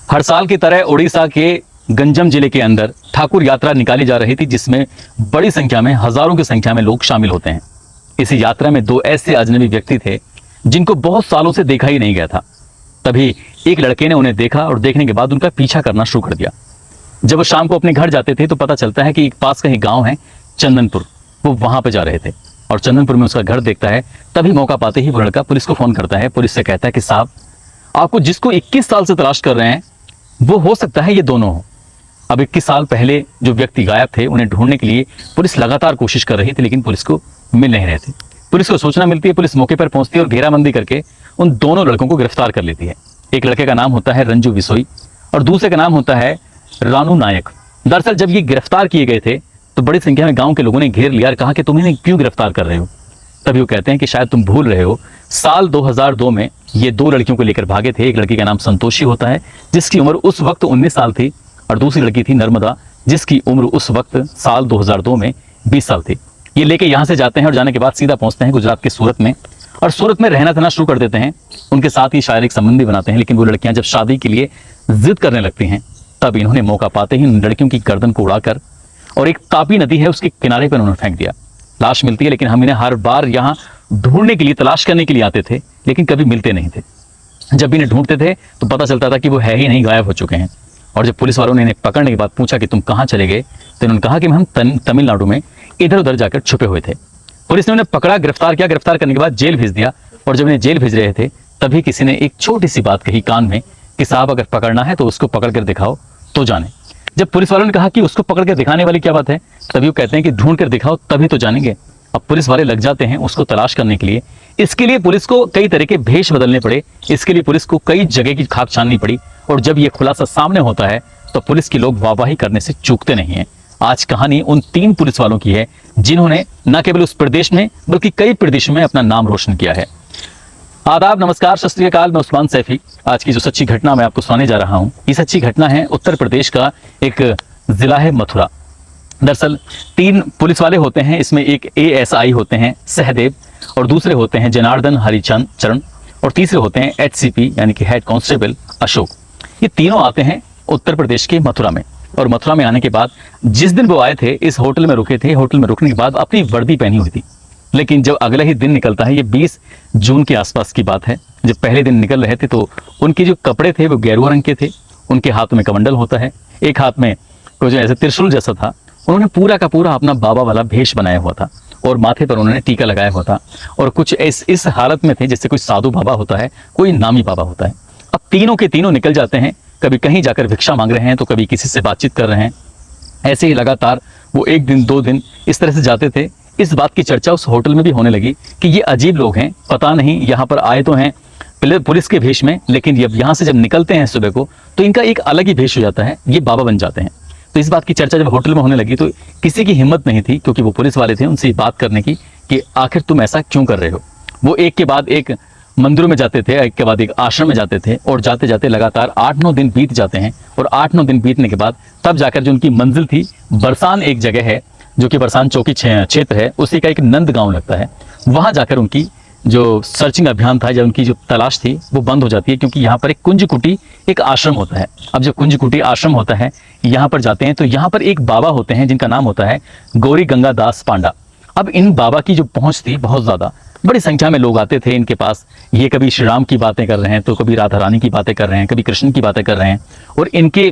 हर साल की तरह उड़ीसा के गंजम जिले के अंदर ठाकुर यात्रा निकाली जा रही थी, जिसमें बड़ी संख्या में, हजारों की संख्या में लोग शामिल होते हैं। इसी यात्रा में दो ऐसे अजनबी व्यक्ति थे जिनको बहुत सालों से देखा ही नहीं गया था। तभी एक लड़के ने उन्हें देखा और देखने के बाद उनका पीछा करना शुरू कर दिया। जब वो शाम को अपने घर जाते थे तो पता चलता है कि एक पास का ही गांव है चंदनपुर, वो वहां पे जा रहे थे और चंदनपुर में उसका घर देखता है। तभी मौका पाते ही वो लड़का पुलिस को फोन करता है। पुलिस से कहता है कि साहब, आपको जिसको 21 साल से तलाश कर रहे हैं वो हो सकता है ये दोनों हो। अब 21 साल पहले जो व्यक्ति गायब थे उन्हें ढूंढने के लिए पुलिस लगातार कोशिश कर रही थी, लेकिन पुलिस को मिल नहीं रहे थे। पुलिस को सूचना मिलती है, पुलिस मौके पर पहुंचती है और घेराबंदी करके उन दोनों लड़कों को गिरफ्तार कर लेती है। एक लड़के का नाम होता है रंजू बिसोई और दूसरे का नाम होता है रानू नायक। दरअसल जब ये गिरफ्तार किए गए थे तो बड़ी संख्या में गांव के लोगों ने घेर लिया और कहा कि तुम इन्हें क्यों गिरफ्तार कर रहे हो। तभी वो कहते हैं कि शायद तुम भूल रहे हो, साल 2002 में ये दो लड़कियों को लेकर भागे थे। एक लड़की का नाम संतोषी होता है जिसकी उम्र उस वक्त 19 साल थी और दूसरी लड़की थी नर्मदा जिसकी उम्र उस वक्त साल 2002 में 20 साल थी। ये लेके यहाँ से जाते हैं और जाने के बाद सीधा पहुंचते हैं गुजरात के सूरत में और सूरत में रहना सहना शुरू कर देते हैं। उनके साथ ही शारीरिक संबंध भी बनाते हैं, लेकिन वो लड़कियां जब शादी के लिए जिद करने लगती हैं तब इन्होंने मौका पाते ही उन लड़कियों की गर्दन को उड़ाकर और एक तापी नदी है उसके किनारे पर उन्होंने फेंक दिया। लाश मिलती है, लेकिन हम इन्हें हर बार यहाँ ढूंढने के लिए, तलाश करने के लिए आते थे, लेकिन कभी मिलते नहीं थे। जब इन्हें ढूंढते थे तो पता चलता था कि वो है ही नहीं, गायब हो चुके हैं। और जब पुलिस वालों ने इन्हें पकड़ने के बाद पूछा कि तुम कहाँ चले गए, तो इन्होंने कहा कि हम तमिलनाडु में इधर उधर जाकर छुपे हुए थे। पुलिस ने उन्हें पकड़ा, गिरफ्तार किया, गिरफ्तार करने के बाद जेल भेज दिया। और जब इन्हें जेल भेज रहे थे तभी किसी ने एक छोटी सी बात कही कान में कि साहब, अगर पकड़ना है तो उसको पकड़ कर दिखाओ तो जाने। जब पुलिस वालों ने कहा कि उसको पकड़ कर दिखाने वाली क्या बात है, तभी वो कहते हैं कि ढूंढ कर दिखाओ तभी तो जानेंगे। अब पुलिस वाले लग जाते हैं उसको तलाश करने के लिए। इसके लिए पुलिस को कई तरह के भेष बदलने पड़े, इसके लिए पुलिस को कई जगह की खाक छाननी पड़ी। और जब ये खुलासा सामने होता है तो पुलिस के लोग वाहवाही करने से चूकते नहीं हैं। आज कहानी उन 3 पुलिस वालों की है जिन्होंने न केवल उस प्रदेश में बल्कि कई प्रदेशों में अपना नाम रोशन किया है। आदाब, नमस्कार, सत श्री अकाल। मैं उस्मान सैफी। आज की जो सच्ची घटना मैं आपको सुनाने जा रहा हूं, ये सच्ची घटना है उत्तर प्रदेश का एक जिला है मथुरा। दरअसल 3 पुलिस वाले होते हैं, इसमें एक ASI होते हैं सहदेव और दूसरे होते हैं जनार्दन हरिचरण और तीसरे होते हैं HCP यानी कि हेड कांस्टेबल अशोक। ये तीनों आते हैं उत्तर प्रदेश के मथुरा में। और मथुरा में आने के बाद जिस दिन वो आए थे इस होटल में रुके थे। होटल में रुकने के बाद अपनी वर्दी पहनी हुई थी, लेकिन जब अगले ही दिन निकलता है, ये 20 जून के आसपास की बात है, जब पहले दिन निकल रहे थे तो उनके जो कपड़े थे वो गेरुआ रंग के थे। उनके हाथों में कमंडल होता है, एक हाथ में कुछ ऐसे त्रिशूल जैसा था। उन्होंने पूरा का पूरा अपना बाबा वाला भेष बनाया हुआ था और माथे पर उन्होंने टीका लगाया हुआ था और कुछ इस हालत में थे जैसे कोई साधु बाबा होता है, कोई नामी बाबा होता है। अब तीनों के तीनों निकल जाते हैं, कभी कहीं जाकर भिक्षा मांग रहे हैं तो कभी किसी से बातचीत कर रहे हैं। ऐसे ही लगातार वो 1 दिन 2 दिन इस तरह से जाते थे। इस बात की चर्चा उस होटल में भी होने लगी कि ये अजीब लोग हैं, पता नहीं यहाँ पर आए तो हैं पुलिस के भेष में, लेकिन यहाँ से जब निकलते हैं सुबह को तो इनका एक अलग ही भेष हो जाता है, ये बाबा बन जाते हैं। तो इस बात की चर्चा जब होटल में होने लगी तो किसी की हिम्मत नहीं थी, क्योंकि वो पुलिस वाले थे, उनसे बात करने की कि आखिर तुम ऐसा क्यों कर रहे हो। वो एक के बाद एक मंदिरों में जाते थे, एक के बाद एक आश्रम में जाते थे और जाते जाते लगातार 8-9 दिन बीत जाते हैं। और 8-9 दिन बीतने के बाद तब जाकर जो उनकी मंजिल थी, बरसान एक जगह है जो कि बरसान चौकी क्षेत्र है, उसी का एक नंद गांव लगता है। वहां जाकर उनकी जो सर्चिंग अभियान था या उनकी जो तलाश थी वो बंद हो जाती है, क्योंकि यहाँ पर एक कुंजकुटी एक आश्रम होता है। अब जब कुंजकुटी आश्रम होता है, यहाँ पर जाते हैं तो यहाँ पर एक बाबा होते हैं जिनका नाम होता है गौरी गंगा दास पांडा। अब इन बाबा की जो पहुंच थी बहुत ज्यादा, बड़ी संख्या में लोग आते थे इनके पास। ये कभी श्री राम की बातें कर रहे हैं तो कभी राधा रानी की बातें कर रहे हैं, कभी कृष्ण की बातें कर रहे हैं। और इनके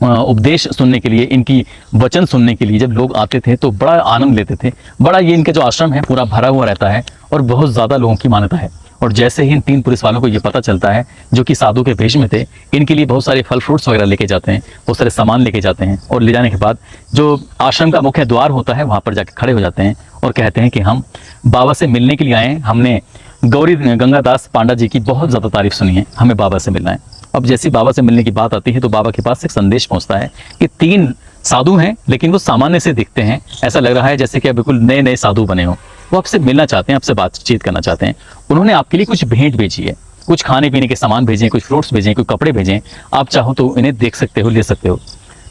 उपदेश सुनने के लिए, इनकी वचन सुनने के लिए जब लोग आते थे तो बड़ा आनंद लेते थे। बड़ा ये इनका जो आश्रम है पूरा भरा हुआ रहता है और बहुत ज़्यादा लोगों की मान्यता है। और जैसे ही इन 3 पुलिस वालों को ये पता चलता है, जो कि साधु के भेष में थे, इनके लिए बहुत सारे फल फ्रूट्स वगैरह लेके जाते हैं, बहुत सारे सामान लेके जाते हैं और ले जाने के बाद जो आश्रम का मुख्य द्वार होता है वहाँ पर जाकर खड़े हो जाते हैं और कहते हैं कि हम बाबा से मिलने के लिए आए हैं। हमने गौरी गंगादास पांडा जी की बहुत ज़्यादा तारीफ सुनी है, हमें बाबा से मिलना है। अब जैसे बाबा से मिलने की बात आती है तो बाबा के पास एक संदेश पहुंचता है कि 3 साधु हैं, लेकिन वो सामान्य से दिखते हैं, ऐसा लग रहा है जैसे कि बिल्कुल नए नए साधु बने हो। वो आपसे मिलना चाहते हैं, आपसे बातचीत करना चाहते हैं। उन्होंने आपके लिए कुछ भेंट भेजी है, कुछ खाने पीने के सामान भेजे, कुछ फ्रूट्स भेजे, कुछ कपड़े भेजे। आप चाहो तो इन्हें देख सकते हो, ले सकते हो।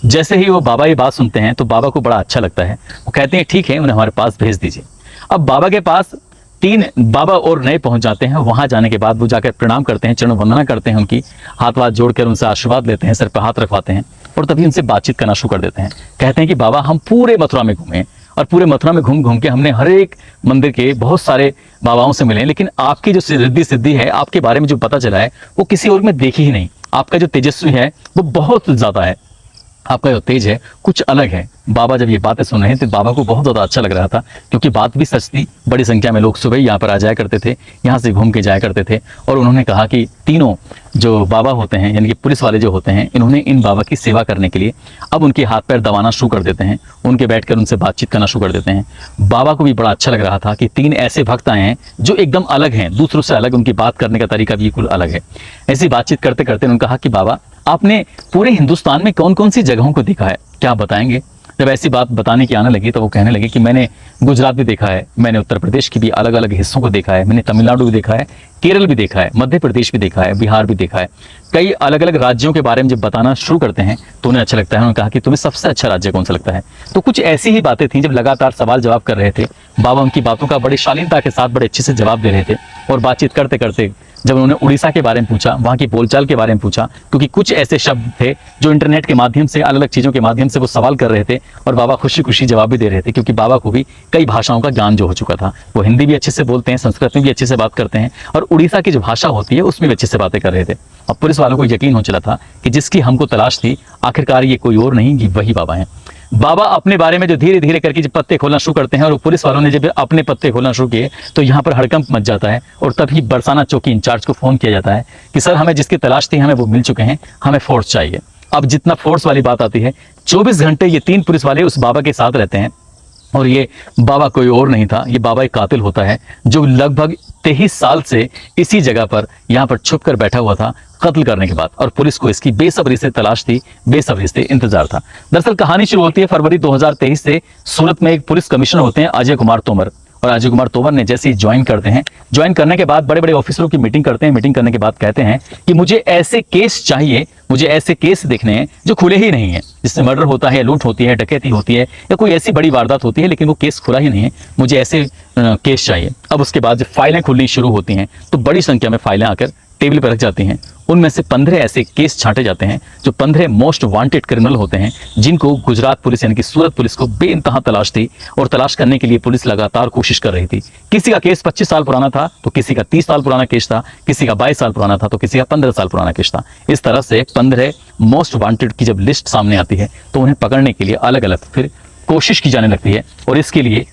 जैसे ही वो बाबा ये बात सुनते हैं तो बाबा को बड़ा अच्छा लगता है। वो कहते हैं ठीक है, उन्हें हमारे पास भेज दीजिए। अब बाबा के पास तीन बाबा और नए पहुंच जाते हैं। वहां जाने के बाद वो जाकर प्रणाम करते हैं, चरण वंदना करते हैं, उनकी हाथ वाथ जोड़कर उनसे आशीर्वाद लेते हैं, सर पर हाथ रखवाते हैं और तभी उनसे बातचीत करना शुरू कर देते हैं। कहते हैं कि बाबा हम पूरे मथुरा में घूमे और पूरे मथुरा में घूम घूम के हमने हर एक मंदिर के बहुत सारे बाबाओं से मिले, लेकिन आपकी जो रिद्धि सिद्धि है, आपके बारे में जो पता चला है वो किसी और में देखी ही नहीं। आपका जो तेजस्वी है वो बहुत ज्यादा है, आपका जो तेज है कुछ अलग है। बाबा जब ये बातें सुन रहे थे तो बाबा को बहुत ज़्यादा अच्छा लग रहा था, क्योंकि बात भी सच थी। बड़ी संख्या में लोग सुबह यहाँ पर आ जाया करते थे, यहाँ से घूम के जाया करते थे। और उन्होंने कहा कि तीनों जो बाबा होते हैं, यानी कि पुलिस वाले जो होते हैं, इन्होंने इन बाबा की सेवा करने के लिए अब उनके हाथ पैर दबाना शुरू कर देते हैं, उनके बैठकर उनसे बातचीत करना शुरू कर देते हैं। बाबा को भी बड़ा अच्छा लग रहा था कि तीन ऐसे भक्त आए हैं जो एकदम अलग हैं, दूसरों से अलग, उनकी बात करने का तरीका बिल्कुल अलग है। ऐसी बातचीत करते करते उन्होंने कहा कि बाबा आपने पूरे हिंदुस्तान में कौन कौन सी जगहों को देखा है, क्या बताएंगे? जब ऐसी बात बताने की आने लगी तो वो कहने लगे कि मैंने गुजरात भी देखा है, मैंने उत्तर प्रदेश की भी अलग अलग हिस्सों को देखा है, मैंने तमिलनाडु भी देखा है, केरल भी देखा है, मध्य प्रदेश भी देखा है, बिहार भी देखा है। कई अलग अलग राज्यों के बारे में जब बताना शुरू करते हैं तो उन्हें अच्छा लगता है। उन्होंने कहा कि तुम्हें सबसे अच्छा राज्य कौन सा लगता है? तो कुछ ऐसी ही बातें थी। जब लगातार सवाल जवाब कर रहे थे, बाबा उनकी बातों का बड़ी शालीनता के साथ बड़े अच्छे से जवाब दे रहे थे। और बातचीत करते करते जब उन्होंने उड़ीसा के बारे में पूछा, वहाँ की बोलचाल के बारे में पूछा, क्योंकि कुछ ऐसे शब्द थे जो इंटरनेट के माध्यम से, अलग अलग चीज़ों के माध्यम से वो सवाल कर रहे थे और बाबा खुशी खुशी जवाब भी दे रहे थे, क्योंकि बाबा को भी कई भाषाओं का ज्ञान जो हो चुका था। वो हिंदी भी अच्छे से बोलते हैं, संस्कृत में भी अच्छे से बात करते हैं और उड़ीसा की जो भाषा होती है उसमें भी अच्छे से बातें कर रहे थे। और पुलिस वालों को यकीन हो चला था कि जिसकी हमको तलाश थी आखिरकार ये कोई और नहीं, ये वही बाबा हैं। बाबा अपने बारे में जो धीरे धीरे करके जब पत्ते खोलना शुरू करते हैं और पुलिस वालों ने जब अपने पत्ते खोलना शुरू किए तो यहाँ पर हड़कंप मच जाता है। और तभी बरसाना चौकी इंचार्ज को फोन किया जाता है कि सर हमें जिसकी तलाश थी हमें वो मिल चुके हैं, हमें फोर्स चाहिए। अब जितना फोर्स वाली बात आती है, 24 घंटे ये 3 पुलिस वाले उस बाबा के साथ रहते हैं। और ये बाबा कोई और नहीं था, ये बाबा एक कातिल होता है जो लगभग 23 साल से इसी जगह पर यहाँ पर छुप कर बैठा हुआ था कत्ल करने के बाद। और पुलिस को इसकी बेसब्री से तलाश थी, बेसब्री से इंतजार था। दरअसल कहानी शुरू होती है फरवरी 2023 से। सूरत में एक पुलिस कमिश्नर होते हैं अजय कुमार तोमर, और अजय कुमार तोमर ने जैसे ही ज्वाइन करते हैं, ज्वाइन करने के बाद बड़े बड़े ऑफिसरों की मीटिंग करते हैं। मीटिंग करने के बाद कहते हैं कि मुझे ऐसे केस चाहिए, मुझे ऐसे केस देखने हैं जो खुले ही नहीं है, जिससे मर्डर होता है, लूट होती है, डकैती होती है या कोई ऐसी बड़ी वारदात होती है लेकिन वो केस खुला ही नहीं है, मुझे ऐसे केस चाहिए। अब उसके बाद जब फाइलें खुलनी शुरू होती हैं तो बड़ी संख्या में फाइलें आकर टेबल पर रख जाती हैं। उनमें से 15 ऐसे केस छांटे जाते हैं जो 15 मोस्ट वांटेड क्रिमिनल होते हैं, जिनको गुजरात पुलिस यानी कि सूरत पुलिस को बेइंतहा तलाश थी। और तलाश करने के लिए पुलिस लगातार कोशिश कर रही थी। किसी का केस 25 साल पुराना था तो किसी का 30 साल पुराना केस था, किसी का 22 साल पुराना था तो किसी का 15 साल पुराना केस था। इस तरह से 15 मोस्ट वांटेड की जब लिस्ट सामने आती है तो उन्हें पकड़ने के लिए अलग अलग फिर कोशिश की जाने लगती है। और इसके लिए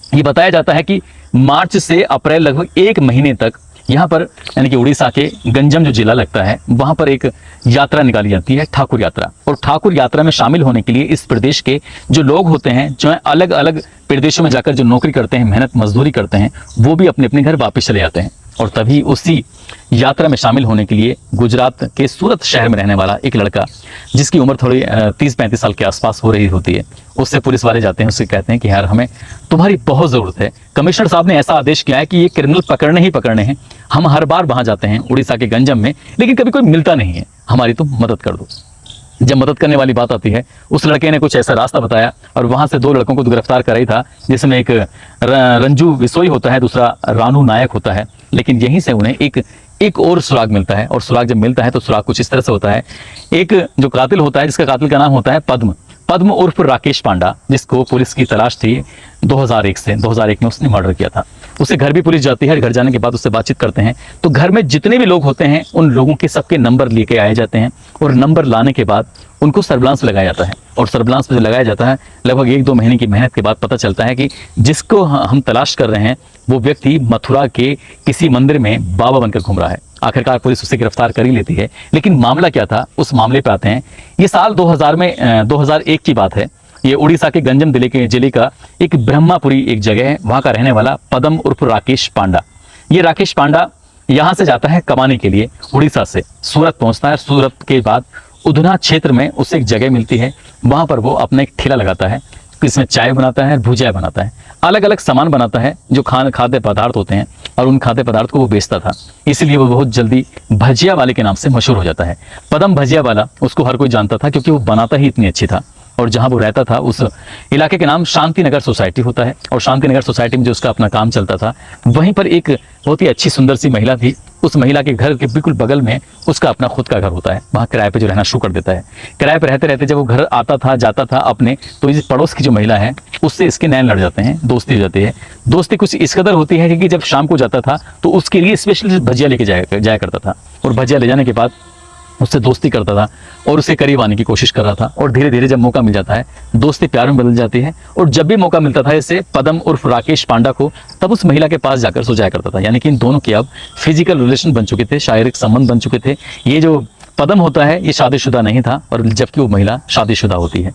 ये बताया जाता है कि मार्च से अप्रैल लगभग 1 महीने तक यहाँ पर यानी कि उड़ीसा के गंजम जो जिला लगता है वहाँ पर एक यात्रा निकाली जाती है, ठाकुर यात्रा। और ठाकुर यात्रा में शामिल होने के लिए इस प्रदेश के जो लोग होते हैं, जो अलग अलग प्रदेशों में जाकर जो नौकरी करते हैं, मेहनत मजदूरी करते हैं, वो भी अपने अपने घर वापस चले जाते हैं। और तभी उसी यात्रा में शामिल होने के लिए गुजरात के सूरत शहर में रहने वाला एक लड़का, जिसकी उम्र थोड़ी 30-35 साल के आसपास हो रही होती है, उससे पुलिस वाले जाते हैं, उससे कहते हैं कि यार हमें तुम्हारी बहुत ज़रूरत है। कमिश्नर साहब ने ऐसा आदेश किया है कि ये क्रिमिनल पकड़ने ही पकड़ने हैं। हम हर बार वहाँ जाते हैं उड़ीसा के गंजम में, लेकिन कभी कोई मिलता नहीं है, हमारी तुम मदद कर दो। जब मदद करने वाली बात आती है, उस लड़के ने कुछ ऐसा रास्ता बताया और वहां से 2 लड़कों को गिरफ्तार कराई था, जिसमें एक रंजू विसोई होता है, दूसरा रानू नायक होता है। लेकिन यहीं से उन्हें एक और सुराग मिलता है। और सुराग जब मिलता है तो सुराग कुछ इस तरह से होता है। एक जो कातिल होता है, जिसका कातिल का नाम होता है पद्म उर्फ राकेश पांडा, जिसको पुलिस की तलाश थी 2001 से। 2001 में उसने मर्डर किया था। उसे घर भी पुलिस जाती है। घर जाने के बाद उससे बातचीत करते हैं तो घर में जितने भी लोग होते हैं उन लोगों के सबके नंबर लेके आए जाते हैं। और नंबर लाने के बाद उनको सर्विलांस लगाया जाता है। और सर्विलांस पे लगाया जाता है, लगभग 1-2 महीने की मेहनत के बाद पता चलता है कि जिसको हम तलाश कर रहे हैं वो व्यक्ति मथुरा के किसी मंदिर में बाबा बनकर घूम रहा है। आखिरकार पुलिस उसे गिरफ्तार कर ही लेती है। लेकिन मामला क्या था, उस मामले पे आते हैं। ये साल 2001 की बात है। ये उड़ीसा के गंजम जिले का एक ब्रह्मापुरी एक जगह है, वहाँ का रहने वाला पद्म उर्फ राकेश पांडा। ये राकेश पांडा यहाँ से जाता है कमाने के लिए, उड़ीसा से सूरत पहुँचता है। सूरत के बाद उधना क्षेत्र में उसे एक जगह मिलती है, वहाँ पर वो अपना एक ठेला लगाता है। इसमें चाय बनाता है, भुजिया बनाता है, अलग अलग सामान बनाता है जो खाद्य पदार्थ होते हैं। और उन खाद्य पदार्थ को वो बेचता था, इसलिए वो बहुत जल्दी भजिया वाले के नाम से मशहूर हो जाता है। पद्म भजिया वाला, उसको हर कोई जानता था क्योंकि वो बनाता ही इतनी अच्छी था। और जहां वो रहता था उस इलाके के नाम शांति नगर सोसाइटी होता है। और शांति नगर सोसाइटी में जो उसका अपना काम चलता था, वहीं पर एक बहुत ही अच्छी सुंदर सी महिला थी। उस महिला के घर के बिल्कुल बगल में उसका अपना खुद का घर होता है। वहाँ किराए पे जो रहना शुरू कर देता है। किराए पे रहते रहते जब वो घर आता था जाता था अपने, तो इस पड़ोस की जो महिला है उससे इसके नैन लड़ जाते हैं, दोस्ती हो जाती है। दोस्ती कुछ इस कदर होती है कि जब शाम को जाता था तो उसके लिए स्पेशली भजिया लेके जाया करता था, और भजिया ले जाने के बाद उससे दोस्ती करता था और उसके करीब आने की कोशिश कर रहा था। और धीरे धीरे जब मौका मिल जाता है, दोस्ती प्यार में बदल जाती है। और जब भी मौका मिलता था इसे पदम उर्फ राकेश पांडा को, तब उस महिला के पास जाकर सो जाया करता था। यानी कि इन दोनों के अब फिजिकल रिलेशन बन चुके थे, शारीरिक संबंध बन चुके थे। ये जो पदम होता है ये शादीशुदा नहीं था, और जबकि वो महिला शादीशुदा होती है।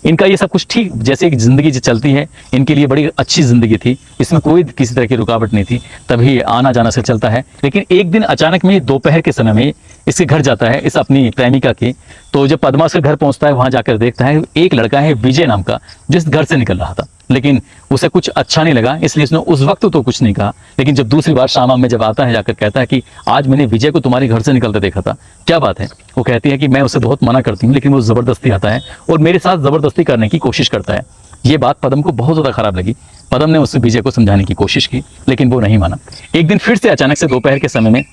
इनका ये सब कुछ ठीक जैसे एक जिंदगी जो चलती है, इनके लिए बड़ी अच्छी जिंदगी थी, इसमें कोई किसी तरह की रुकावट नहीं थी, तभी आना जाना से चलता है। लेकिन एक दिन अचानक में दोपहर के समय में इसके घर जाता है, इस अपनी प्रेमिका के। तो जब पद्मा से घर पहुंचता है, वहां जाकर देखता है एक लड़का है विजय नाम का, जिस घर से निकल रहा था। लेकिन उसे कुछ अच्छा नहीं लगा, इसलिए उसने उस वक्त तो कुछ नहीं कहा। लेकिन जब दूसरी बार शाम में जब आता है, जाकर कहता है कि आज मैंने विजय को तुम्हारे घर से निकलते देखा था, क्या बात है? वो कहती है कि मैं उसे बहुत मना करती हूँ, लेकिन वो जबरदस्ती आता है और मेरे साथ जबरदस्ती करने की कोशिश करता है। ये बात पदम को बहुत ज्यादा खराब लगी। पदम ने उससे विजय को समझाने की कोशिश की, लेकिन वो नहीं माना। एक दिन फिर से अचानक से दोपहर के समय में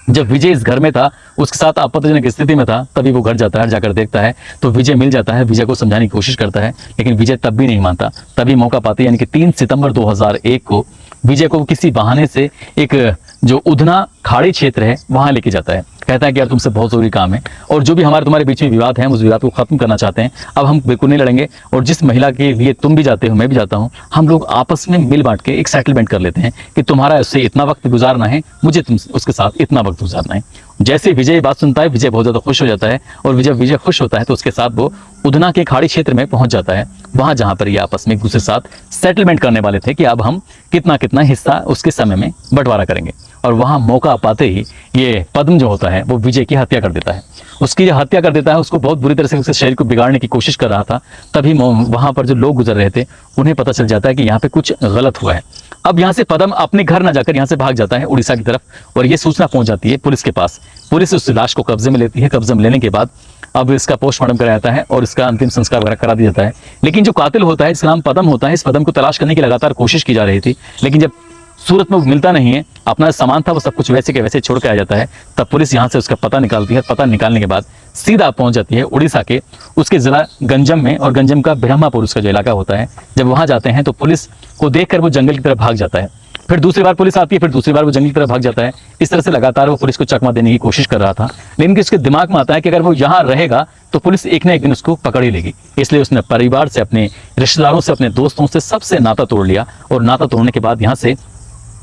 जब विजय इस घर में था, उसके साथ आपत्तिजनक स्थिति में था, तभी वो घर जाता है। जाकर देखता है तो विजय मिल जाता है, विजय को समझाने की कोशिश करता है, लेकिन विजय तब भी नहीं मानता। तभी मौका पाते यानी कि 3 सितंबर 2001 को विजय को किसी बहाने से एक जो उधना खाड़ी क्षेत्र है वहां लेके जाता है। कहता है कि यार तुमसे बहुत जरूरी काम है, और जो भी तुम्हारे बीच में विवाद है, उस विवाद को खत्म करना चाहते हैं। अब हम बिल्कुल नहीं लड़ेंगे, और जिस महिला के लिए तुम भी जाते हो मैं भी जाता हूँ, हम लोग आपस में मिल बांट के एक सेटलमेंट कर लेते हैं कि तुम्हारा उससे इतना वक्त गुजारना है, मुझे तुम उसके साथ इतना वक्त गुजारना है। जैसे विजय बात सुनता है, विजय बहुत ज्यादा खुश हो जाता है, और जब विजय खुश होता है तो उसके साथ वो उधना के खाड़ी क्षेत्र में पहुंच जाता है, वहां जहां पर ये आपस में एक दूसरे साथ सेटलमेंट करने वाले थे कि अब हम कितना कितना हिस्सा उसके समय में बंटवारा करेंगे। और वहां मौका पाते ही ये पद्म जो होता है वो विजय की हत्या कर देता है। उसकी हत्या कर देता है, उसको बहुत बुरी तरह से उसके शरीर को बिगाड़ने की कोशिश कर रहा था। तभी वहां पर जो लोग गुजर रहे थे उन्हें पता चल जाता है कि यहाँ पे कुछ गलत हुआ है। अब यहाँ से पद्म अपने घर न जाकर यहाँ से भाग जाता है उड़ीसा की तरफ, और ये सूचना पहुंच जाती है पुलिस के पास। पुलिस उस लाश को कब्जे में लेती है। कब्जे में लेने के बाद अब इसका पोस्टमार्टम कराया जाता है और इसका अंतिम संस्कार वगैरह करा दिया जाता है। लेकिन जो कातिल होता है, इसका नाम पद्म होता है, इस पद्म को तलाश करने की लगातार कोशिश की जा रही थी। लेकिन जब सूरत में वो मिलता नहीं है, अपना सामान था वो सब कुछ वैसे के वैसे छोड़ के आ जाता है, तब पुलिस यहाँ से उसका पता निकालती है। पता निकालने के बाद सीधा पहुंच जाती है उड़ीसा के उसके जिला गंजम में, और गंजम का ब्रह्मापुर उसका जो इलाका होता है। जब वहां जाते हैं तो पुलिस को देखकर वो जंगल की तरफ भाग जाता है। फिर दूसरी बार पुलिस आती है, फिर दूसरी बार वो जंगल की तरफ भाग जाता है। इस तरह से लगातार वो पुलिस को चकमा देने की कोशिश कर रहा था, लेकिन उसके दिमाग में आता है कि अगर वो यहाँ रहेगा तो पुलिस एक ना एक दिन उसको पकड़ ही लेगी। इसलिए उसने परिवार से, अपने रिश्तेदारों से, अपने दोस्तों से सबसे नाता तोड़ लिया। और नाता तोड़ने के बाद यहाँ से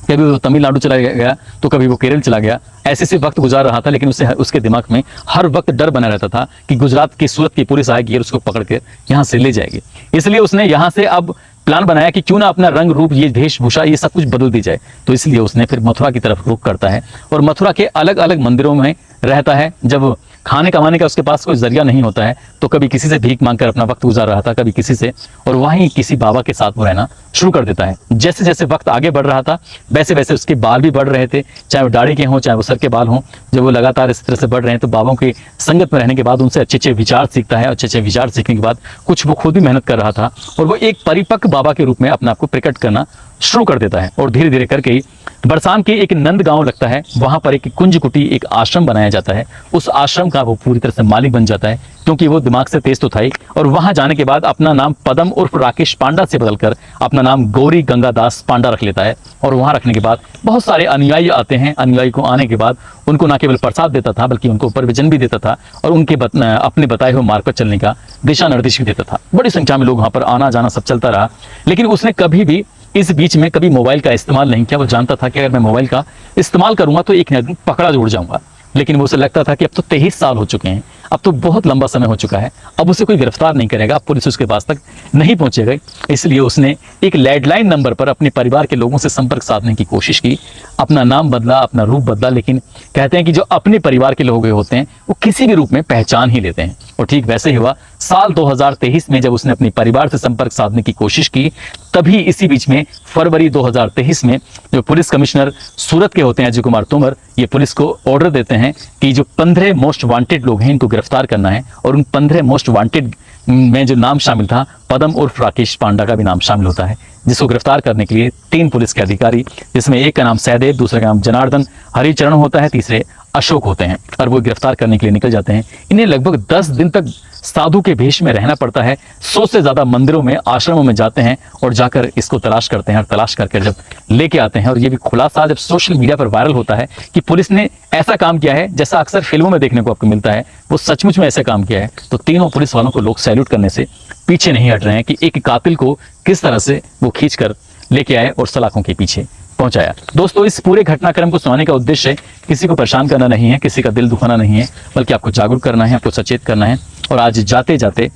कभी वो तमिलनाडु चला गया तो कभी वो केरल चला गया। ऐसे से वक्त गुजार रहा था, लेकिन उसके दिमाग में हर वक्त डर बना रहता था कि गुजरात की, सूरत की पुलिस आएगी और उसको पकड़ के यहाँ से ले जाएगी। इसलिए उसने यहाँ से अब प्लान बनाया कि क्यों ना अपना रंग रूप, ये वेशभूषा, ये सब कुछ बदल दी जाए। तो इसलिए उसने फिर मथुरा की तरफ रुख करता है और मथुरा के अलग अलग मंदिरों में रहता है। जब खाने कमाने का उसके पास कोई जरिया नहीं होता है तो कभी किसी से भीख मांगकर अपना वक्त गुजार रहा था, कभी किसी से, और वहीं किसी बाबा के साथ वो रहना शुरू कर देता है। जैसे जैसे वक्त आगे बढ़ रहा था वैसे वैसे उसके बाल भी बढ़ रहे थे, चाहे वो दाढ़ी के हों चाहे वो सर के बाल हों। जब वो लगातार इस तरह से बढ़ रहे हैं तो बाबाओं की संगत में रहने के बाद उनसे अच्छे अच्छे विचार सीखता है। अच्छे अच्छे विचार सीखने के बाद कुछ वो खुद भी मेहनत कर रहा था और वो एक परिपक्व बाबा के रूप में अपने आप को प्रकट करना शुरू कर देता है। और धीरे धीरे करके ही बरसाम के एक नंद गांव लगता है, वहां पर एक कुंज कुटी, एक आश्रम बनाया जाता है। उस आश्रम का वो पूरी तरह से मालिक बन जाता है, क्योंकि वो दिमाग से तेज तो था ही। और वहां जाने के बाद अपना नाम पदम उर्फ राकेश पांडा से बदलकर अपना नाम गौरी गंगादास पांडा रख लेता है। और वहां रखने के बाद बहुत सारे अनुयायी आते हैं। अनुयायी को आने के बाद उनको न केवल प्रसाद देता था बल्कि उनको प्रवचन भी देता था और उनके अपने बताए हुए मार्ग पर चलने का दिशा निर्देश भी देता था। बड़ी संख्या में लोग वहां पर आना जाना सब चलता रहा। लेकिन उसने कभी भी इस बीच में कभी मोबाइल का इस्तेमाल नहीं किया। वो जानता था कि अगर मैं मोबाइल का इस्तेमाल करूंगा तो एक न एक दिन पकड़ा जुड़ जाऊंगा। लेकिन वो उसे लगता था कि अब तो 23 साल हो चुके हैं, अब तो बहुत लंबा समय हो चुका है, अब उसे कोई गिरफ्तार नहीं करेगा, अब पुलिस उसके पास तक नहीं पहुंचेगा। इसलिए उसने एक लैंडलाइन नंबर पर अपने परिवार के लोगों से संपर्क साधने की कोशिश की। अपना नाम बदला, अपना रूप बदला, लेकिन कहते हैं कि जो अपने परिवार के लोग होते हैं वो किसी भी रूप में पहचान ही लेते हैं। और ठीक वैसे ही हुआ साल 2023 में जब उसने अपने परिवार से संपर्क साधने की कोशिश की। तभी इसी बीच में फरवरी 2023 में जो पुलिस कमिश्नर सूरत के होते हैं अजय कुमार तोमर, ये पुलिस को ऑर्डर देते हैं कि जो 15 मोस्ट वांटेड लोग हैं इनको गिरफ्तार करना है। और उन 15 मोस्ट वांटेड में जो नाम शामिल था, पदम उर्फ राकेश पांडा का भी नाम शामिल होता है, जिसको गिरफ्तार करने के लिए 3 पुलिस के अधिकारी, जिसमें एक का नाम सहदेव, दूसरे का नाम जनार्दन हरिचरण होता है, तीसरे अशोक होते हैं, और वो गिरफ्तार करने के लिए निकल जाते हैं। इन्हें लगभग 10 दिन तक साधु के भेष में रहना पड़ता है। 100 से ज्यादा मंदिरों में, आश्रमों में जाते हैं और जाकर इसको तलाश करते हैं, और तलाश करके जब लेके आते हैं, और ये भी खुलासा जब सोशल मीडिया पर वायरल होता है कि पुलिस ने ऐसा काम किया है जैसा अक्सर फिल्मों में देखने को आपको मिलता है, वो सचमुच में ऐसा काम किया है, तो तीनों पुलिस वालों को लोग सैल्यूट करने से पीछे नहीं हट रहे हैं कि एक कातिल को किस तरह से वो खींच कर लेके आए और सलाखों के पीछे पहुंचाया। दोस्तों, इस पूरे घटनाक्रम को सुनाने का उद्देश्य किसी को परेशान करना नहीं है, किसी का दिल दुखाना नहीं है, बल्कि आपको जागरूक करना है, आपको सचेत करना है। और आज जाते जाते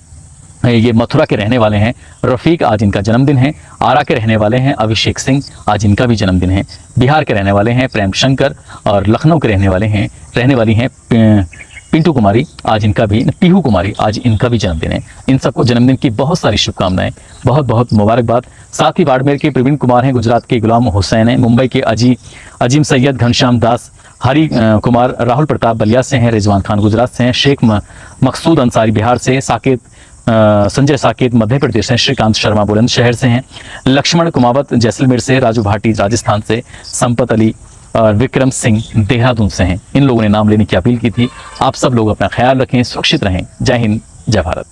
ये मथुरा के रहने वाले हैं रफीक, आज इनका जन्मदिन है। आरा के रहने वाले हैं अभिषेक सिंह, आज इनका भी जन्मदिन है। बिहार के रहने वाले हैं प्रेम शंकर, और लखनऊ के रहने वाली हैं पिंटू कुमारी, आज इनका भी, पीहू कुमारी, आज इनका भी जन्मदिन है। इन सबको जन्मदिन की बहुत सारी शुभकामनाएं, बहुत बहुत मुबारकबाद। साथ ही बाड़मेर के प्रवीण कुमार हैं, गुजरात के गुलाम हुसैन हैं, मुंबई के अजीम सैयद, घनश्याम दास, हरी कुमार, राहुल प्रताप बलिया से हैं, रिजवान खान गुजरात से हैं, शेख मकसूद अंसारी बिहार से, संजय साकेत मध्य प्रदेश से, श्रीकांत शर्मा बुलंदशहर से हैं, लक्ष्मण कुमावत जैसलमेर से, राजू भाटी राजस्थान से, संपत अली और विक्रम सिंह देहरादून से हैं। इन लोगों ने नाम लेने की अपील की थी। आप सब लोग अपना ख्याल रखें, सुरक्षित रहें। जय हिंद, जय भारत।